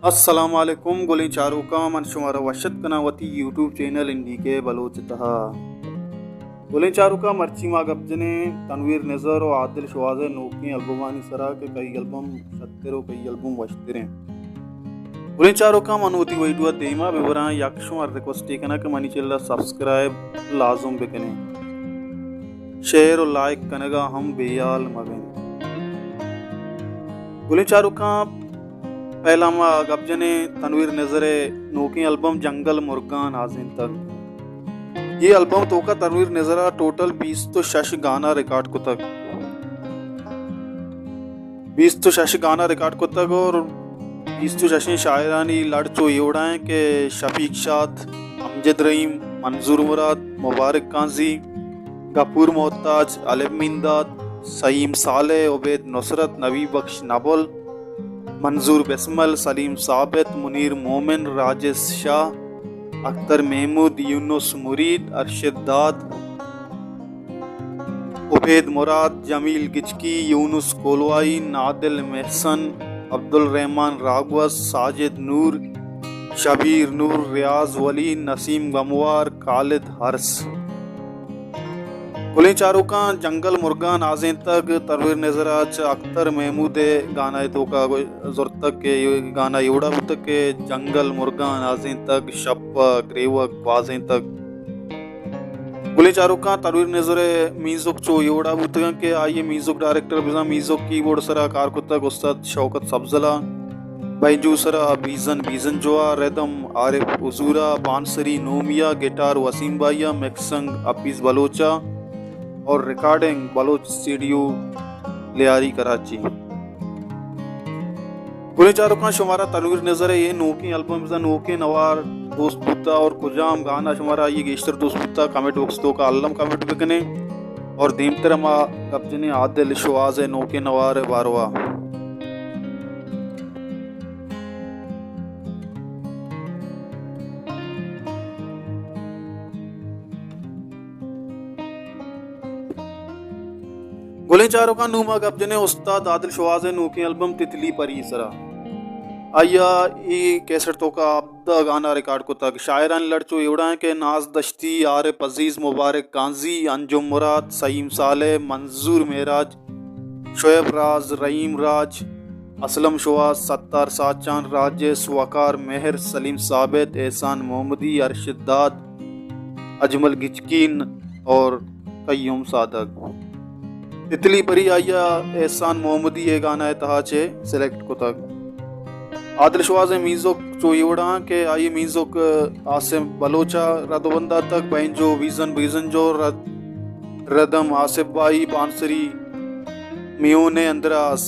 अस्सलामुअलैकुम गुली चारूका मन शुमारा वशत कनावती यूट्यूब चैनल इंडी के बलोच तहा गुली चारूका मर्ची मा गब्जने तनवीर नज़र और आदिल शवाज़ नोकी अल्बमानी सरा के कई एल्बम शत्तेरो कई एल्बम वशतरे गुली चारूका मनोती वैडुआ देमा विवरा यक्षुमार रिक्वेस्ट कना के मनी चेल्ला सब्सक्राइब लाजुम बेकने शेयर और लाइक कनगा हम बेयाल मगन गुली चारूका पहला मा गब्जने तनवीर नजरे नोकी एल्बम जंगल मुर्गान आजिन तक ये एल्बम तो का तनवीर नजरा टोटल 20 तो शश गाना रिकॉर्ड को तक 20 तो शश गाना रिकॉर्ड को तक और 20 तो शशें शायरानी लड़ चो योड़ाएं के शफीक शाद अमजद रहीम मंजूर मुराद मुबारक काजी गफूर मोहताज अलिम मिंदाद सईम साले उबैद नुसरत नबी बख्श नबुल मंजूर बिस्मल सलीम साबित मुनीर मोमिन राजेश शाह अख्तर महमूद यूनुस मुरीद अरशद दाद उबैद मुराद जमील गिचकी यूनुस कोलवाई नादिल महसन अब्दुल रहमान रागवस साजिद नूर शबीर नूर रियाज वली नसीम गमवार खालिद हर्स गुली चारूका जंगल मुर्गान आजें तक तनवीर नजराच अख्तर महमूद गाना तो का जोर तक के गाना योड़ा तक के जंगल मुर्गान आजें तक शप्पा ग्रेवक बाजें तक गुली चारूका तनवीर नजरे म्यूजिक चो योड़ा तक के आइए म्यूजिक डायरेक्टर बिजा म्यूजिक कीबोर्ड सरा कार को तक उस्ताद शौकत सब्जला बैजू सरा बीजन बीजन जोआ रिदम आरिफ उजूरा बांसरी नोमिया गिटार वसीम बाइया मिक्सिंग अपीस बलोचा और रिकॉर्डिंग बलोच स्टूडियो लियारी कराची गुली चारूका शुमारा तनवीर नजर है ये नोकी एल्बम नोके नवार दोस्त पुत्ता और कुजाम गाना शुमारा ये गेस्टर दोस्त पुत्ता कमेंट बॉक्स तो का अल्लम कमेंट बिकने और दीमतरमा कब्जने आदिल शवाज़ नोके नवार बारवा गुली चारूका नूमा गब्जने उस्ताद आदिल शवाज़ नूकी एल्बम तितली परी सरा आया ये कैसेट तो का अब्दा गाना रिकॉर्ड को तक शायरान लड़चो योड़ा के नाज दश्ती आरिफ अजीज मुबारक काजी अंजुम मुराद सईम साले मंजूर मेराज शोएब राज रहीम राज असलम शवाज सत्तार साचान राजेश वकार मेहर सलीम साबित एहसान मोहम्मदी अरशद दाद अजमल गिचकीन और कय्यूम सादक तितली परी आया एहसान मोहम्मदी ये गाना है तहाचे सिलेक्ट को तक आदिल शवाज़ म्यूजिक चोयोड़ा के आइए म्यूजिक आसिफ बलोचा रदबंदा तक बैंजो विजन विजन जो रदम आसिफ बाई बांसरी मियोने अंदरास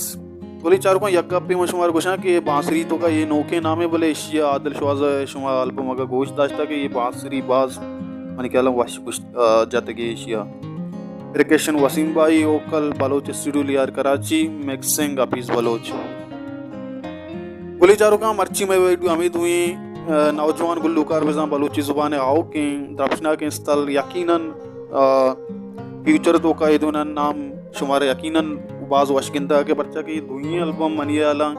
गुली चारूका यक्का पे मशुमार गोशा कि बांसरी तो का ये नोके नामे बोले एशिया आदिल शवाज़ शुमा अल्बम अगर गोश्त दाश्ता कि ये बांसरी बाज मन के अलम वाश कुछ जाते कि एशिया रिकेशन वसीम बाई ओकल बलोच स्टूडियो लियार कराची मिक्सिंग अपीस बलोच गुली चारूका मर्ची में उम्मीद हुई नौजवान गुल्लूकार बिजा बलोची जुबान आओ के दर्शना के स्थल यकीनन फ्यूचर तो का इधुना नाम शुमार यकीनन बाज वशकिंदा के बच्चा की दुई एल्बम मनिया आला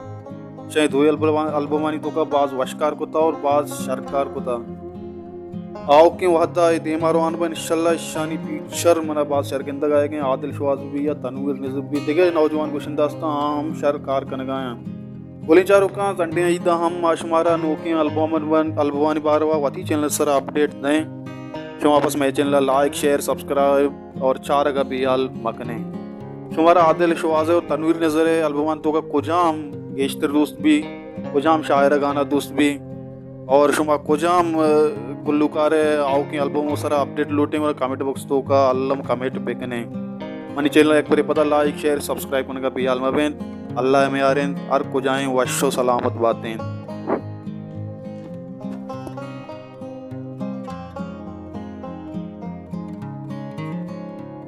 शायद दो एल्बम आनी तो का बाज वशकार को था और बाज शरकार को था आओ के वहदा देमारो अनबन इंशाल्लाह शानी फ्यूचर मना बात शरकिंदा गाए गए आदिल शवाज़ भी या तनवीर नज़र भी दिगे नौजवान को शिंदास्ता हम शरकार कन गाया गुली चारूका संडे ईदा हम आशुमारा नोकी अल्बमानी बारवा वती चैनल सर अपडेट दें शुमा आपस में चैनल लाइक शेयर सब्सक्राइब और चार अगर बियाल मकने शुमारा आदिल शवाज़ और तनवीर नज़र अल्बमान तो का कुजाम गेश्तर दोस्त भी कुजाम शायर गाना दोस्त भी और शुमा कुजाम गुल्लूकार आओ की एल्बम सारा अपडेट लूटेंगे और कमेंट बॉक्स तो का Allam comment bakanae money channel एक बार पता लाइक शेयर सब्सक्राइब करने का बियाल मबेन अल्लाह में यारें हर को जाएं वशो सलामत बातें।